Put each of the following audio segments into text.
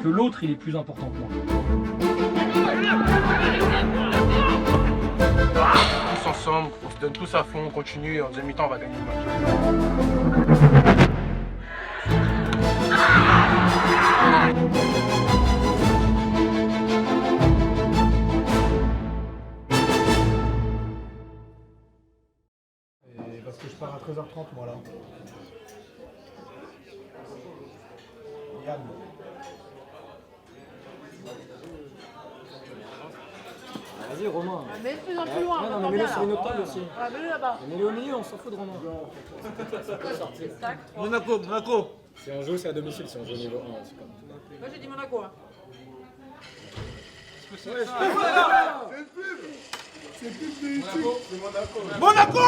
Que l'autre, il est plus important que moi. Tous ensemble, on se donne tous à fond, on continue et en deuxième mi-temps on va gagner le match. Parce que je pars à 13h30 moi là. Yann. Vas-y Romain. Mais de plus en plus loin, Non, mais mets-le sur une autre table aussi. Ouais, mets-le là-bas. Mets-le au milieu, on s'en fout de Romain. Tac. Monaco, Monaco. Si on joue, c'est à domicile. Si on joue au niveau 1, c'est comme. Moi j'ai dit Monaco. Hein. Monaco.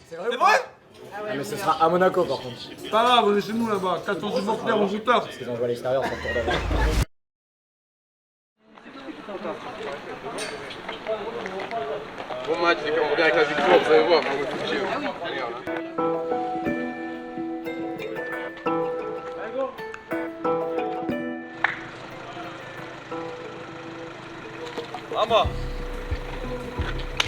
C'est vrai? Ah ouais, Mais on ce y sera à Monaco par contre. Pas grave, on est chez nous là-bas, 14 supporters, on joue tard. Parce qu'ils ont joué à l'extérieur, ça tour d'avant. Bon match, les gars, on revient avec la victoire, vous allez voir. Allez, Vamos.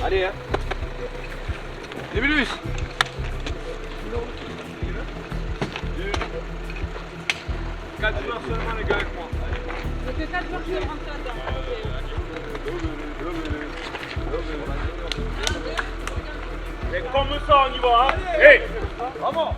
Allez, hein. Débulus. 4 joueurs seulement, les gars, avec moi. Donc 4 joueurs qui vont rentrer là-dedans. Et comme ça, on y va, hein. Hey, vamos.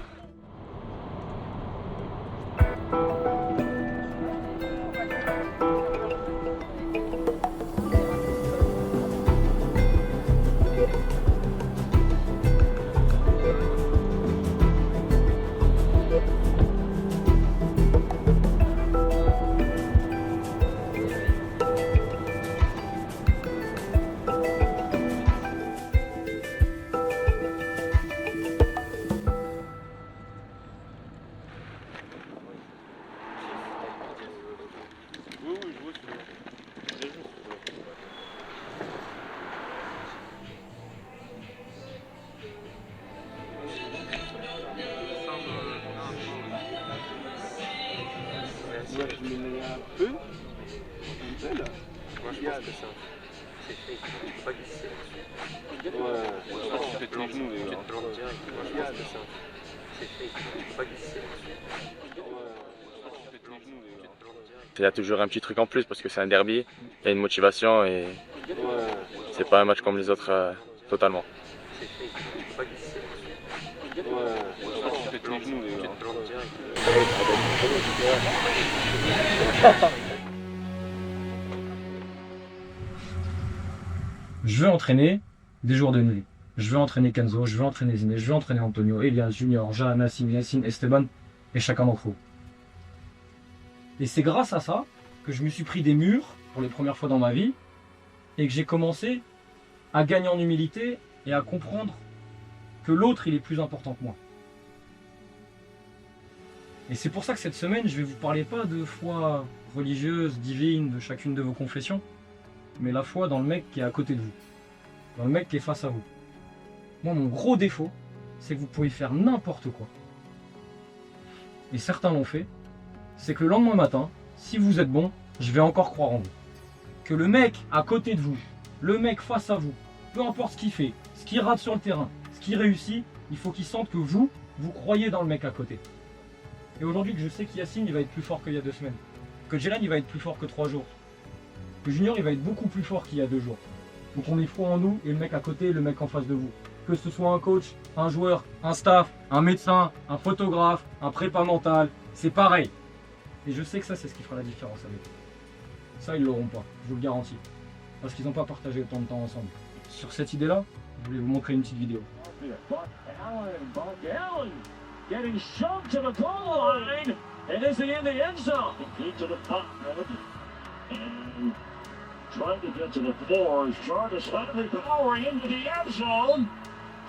Je mets un peu, un peu là. Moi je pense que c'est fake, tu peux pas glisser là-dessus. Ouais, je pense que tu pètes les genoux les Tu gars. te plantes direct, moi je pense que c'est fake, tu peux pas glisser là-dessus. Il y a toujours un petit truc en plus parce que c'est un derby, il y a une motivation et c'est pas un match comme les autres totalement. C'est fake, tu peux pas glisser là-dessus. Ouais, je pense que tu pètes les genoux les Tu gars. te plantes direct. Je veux entraîner des joueurs de nuit. Je veux entraîner Kenzo, je veux entraîner Zine, je veux entraîner Antonio, Elias, Junior, Jean, Nassim, Yassine, Esteban et chacun d'entre eux. Et c'est grâce à ça que je me suis pris des murs pour les premières fois dans ma vie et que j'ai commencé à gagner en humilité et à comprendre que l'autre il est plus important que moi. Et c'est pour ça que cette semaine je vais vous parler pas de foi religieuse, divine de chacune de vos confessions, mais la foi dans le mec qui est à côté de vous, dans le mec qui est face à vous. Moi, mon gros défaut, c'est que vous pouvez faire n'importe quoi. Et certains l'ont fait, c'est que le lendemain matin, si vous êtes bon, je vais encore croire en vous. Que le mec à côté de vous, le mec face à vous, peu importe ce qu'il fait, ce qu'il rate sur le terrain, ce qu'il réussit, il faut qu'il sente que vous croyez dans le mec à côté. Et aujourd'hui que je sais qu'Yacine, il va être plus fort qu'il y a 2 semaines, que Jelen, il va être plus fort que 3 jours, que Junior, il va être beaucoup plus fort qu'il y a 2 jours. Donc on est foi en nous et le mec à côté, le mec en face de vous. Que ce soit un coach, un joueur, un staff, un médecin, un photographe, un prépa mental, c'est pareil. Et je sais que ça, c'est ce qui fera la différence avec eux. Ça, ils l'auront pas, je vous le garantis. Parce qu'ils n'ont pas partagé autant de temps ensemble. Sur cette idée-là, je voulais vous montrer une petite vidéo. Getting shoved to the goal line, and is he in the end zone? Into the top and trying to get to the floor. Jarvis finally powering into the end zone.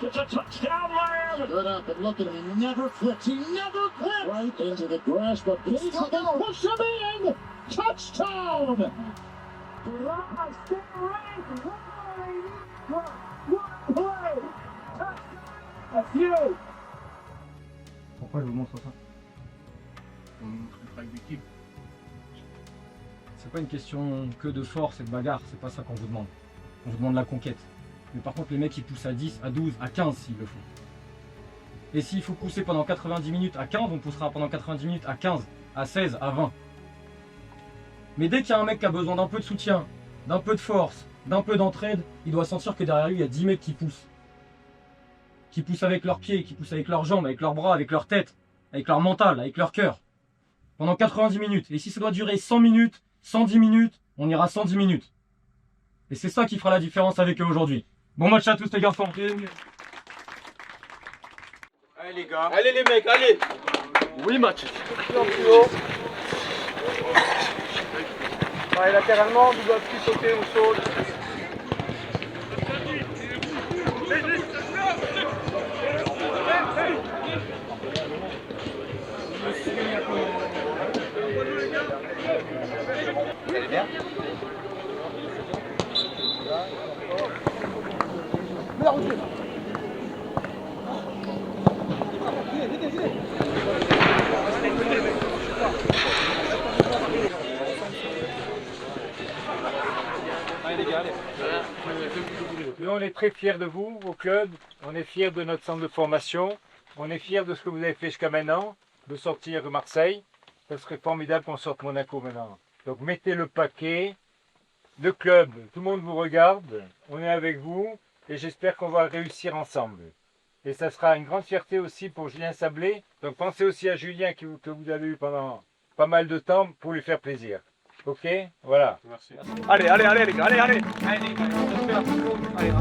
It's a touchdown, Lamb! Stood up and look at him. He never flips. He never flips! Right into the grasp of Gates. Push him in! Touchdown! Drive, stay right, one play! Touchdown! A few! Pourquoi je vous montre ça? le travail d'équipe. C'est pas une question que de force et de bagarre, c'est pas ça qu'on vous demande. On vous demande la conquête. Mais par contre, les mecs, ils poussent à 10, à 12, à 15 s'il le faut. Et s'il faut pousser pendant 90 minutes à 15, on poussera pendant 90 minutes à 15, à 16, à 20. Mais dès qu'il y a un mec qui a besoin d'un peu de soutien, d'un peu de force, d'un peu d'entraide, il doit sentir que derrière lui, il y a 10 mecs qui poussent. Qui poussent avec leurs pieds, qui poussent avec leurs jambes, avec leurs bras, avec leur tête, avec leur mental, avec leur cœur. Pendant 90 minutes. Et si ça doit durer 100 minutes, 110 minutes, on ira 110 minutes. Et c'est ça qui fera la différence avec eux aujourd'hui. Bon match à tous les garçons. Allez les gars. Allez les mecs, allez. Oui match. Allez latéralement, vous doit plus sauter ou saute. Nous, on est très fiers de vous, au club. On est fiers de notre centre de formation. On est fiers de ce que vous avez fait jusqu'à maintenant, de sortir Marseille. Ce serait formidable qu'on sorte Monaco maintenant. Donc mettez le paquet. Le club, tout le monde vous regarde. On est avec vous et j'espère qu'on va réussir ensemble. Et ça sera une grande fierté aussi pour Julien Sablé. Donc pensez aussi à Julien que vous avez eu pendant pas mal de temps pour lui faire plaisir. Ok, voilà. Merci. Allez, allez, allez les gars, allez, allez. Allez les gars, on se fait la photo. Allez,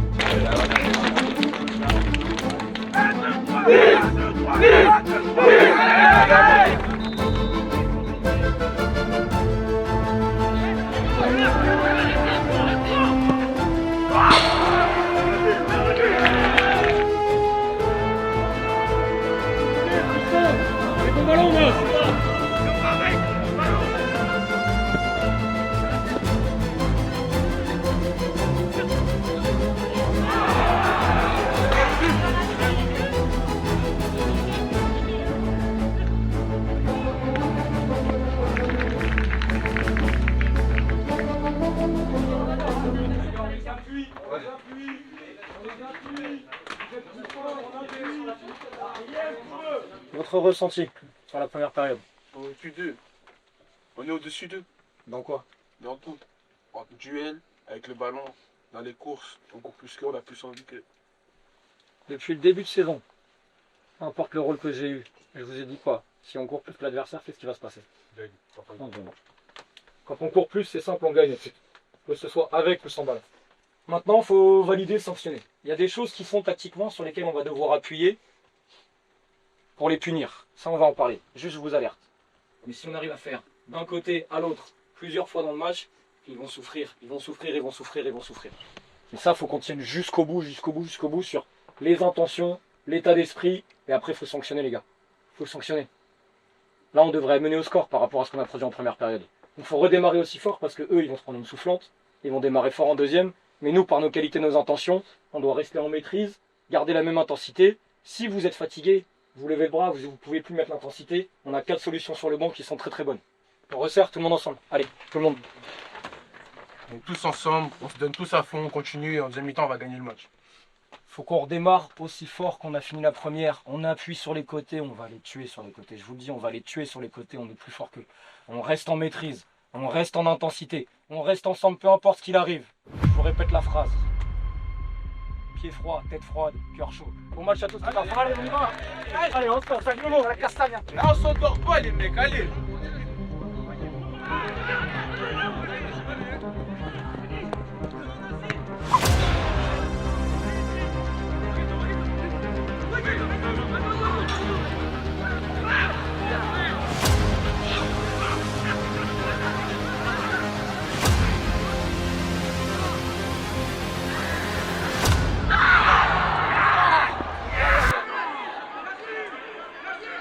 Votre ressenti sur la première période? on est au-dessus d'eux. On est au-dessus d'eux. Dans quoi? Dans tout. En duel, avec le ballon, dans les courses, encore plus qu'eux, on a plus envie que. Depuis le début de saison, peu importe le rôle que j'ai eu, je vous ai dit quoi? Si on court plus que l'adversaire, qu'est-ce qui va se passer? Non, vraiment. Quand on court plus, c'est simple, on gagne. Que ce soit avec ou sans ballon. Maintenant, il faut valider et sanctionner. Il y a des choses qui font tactiquement sur lesquelles on va devoir appuyer pour les punir. Ça, on va en parler. Juste, je vous alerte. Mais si on arrive à faire d'un côté à l'autre plusieurs fois dans le match, ils vont souffrir, ils vont souffrir, ils vont souffrir, ils vont souffrir. Et ça, il faut qu'on tienne jusqu'au bout, jusqu'au bout, jusqu'au bout sur les intentions, l'état d'esprit. Et après, il faut sanctionner, les gars. Il faut sanctionner. Là, on devrait mener au score par rapport à ce qu'on a produit en première période. Il faut redémarrer aussi fort parce que eux, ils vont se prendre une soufflante. Ils vont démarrer fort en deuxième. Mais nous, par nos qualités, nos intentions, on doit rester en maîtrise, garder la même intensité. Si vous êtes fatigué, vous levez le bras, vous ne pouvez plus mettre l'intensité. On a 4 solutions sur le banc qui sont très très bonnes. On resserre tout le monde ensemble. Allez, tout le monde. On est tous ensemble, on se donne tous à fond, on continue et en deuxième mi-temps, on va gagner le match. Faut qu'on redémarre aussi fort qu'on a fini la première. On appuie sur les côtés, on va les tuer sur les côtés. Je vous le dis, on va les tuer sur les côtés, on est plus fort qu'eux. On reste en maîtrise, on reste en intensité, on reste ensemble, peu importe ce qu'il arrive. Je vous répète la phrase. Pied froid, tête froide, cœur chaud. Bon match à tous. Allez, on y va. Allez, on se passe avec la castagne. Là, on s'endort pas, les mecs, allez.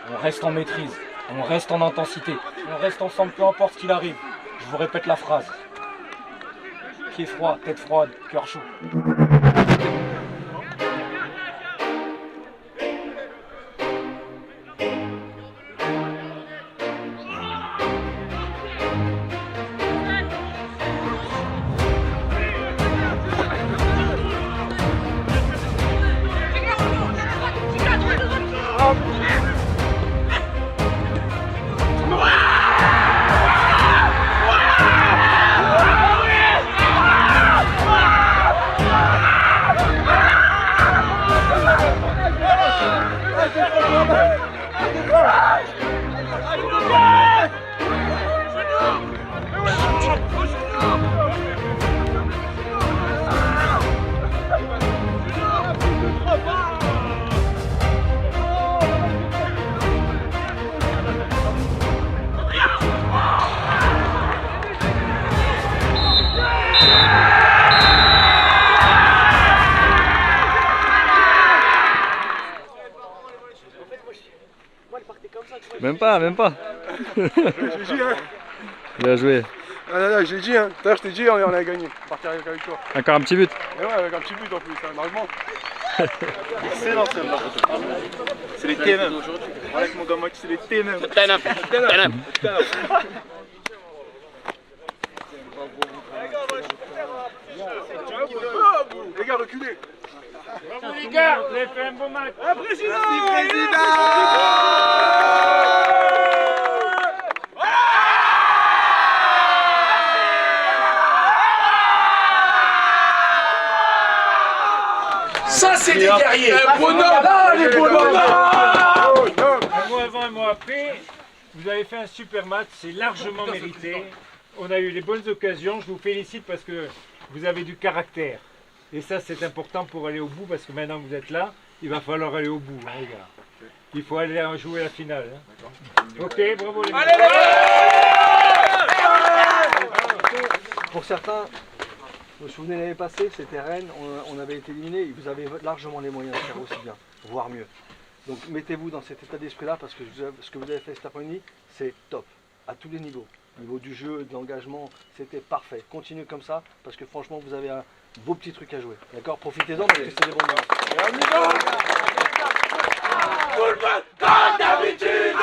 On reste en maîtrise, on reste en intensité, on reste ensemble, peu importe ce qu'il arrive. Je vous répète la phrase. Pied froid, tête froide, cœur chaud. Même pas. J'ai dit, hein. Bien joué. Non, j'ai dit, hein. Tout à l'heure, je t'ai dit, on a gagné. Partir avec toi. Encore un petit but. Et ouais, avec un petit but en plus, hein, normalement. Excellent celle-là. C'est les TNM. Voilà avec mon gamin qui c'est les TNM. Les gars, reculez. Bravo les gars, vous avez fait un bon match. Président. Ça c'est des guerriers. Là les bonhommes. Un mois avant, un mois après, vous avez fait un super match, c'est largement mérité. On a eu les bonnes occasions, je vous félicite parce que vous avez du caractère. Et ça c'est important pour aller au bout parce que maintenant que vous êtes là, il va falloir aller au bout, hein, les gars. Il faut aller jouer la finale. Hein. Ok, bravo les gars. Pour certains, vous vous souvenez l'année passée, c'était Rennes, on avait été éliminé, vous avez largement les moyens de faire aussi bien, voire mieux. Donc mettez-vous dans cet état d'esprit-là parce que ce que vous avez fait cet après-midi, c'est top, à tous les niveaux. Au niveau du jeu, de l'engagement, c'était parfait. Continuez comme ça parce que franchement, vous avez un beau petit truc à jouer. D'accord? Profitez-en parce que c'est des bons moments. Comme d'habitude,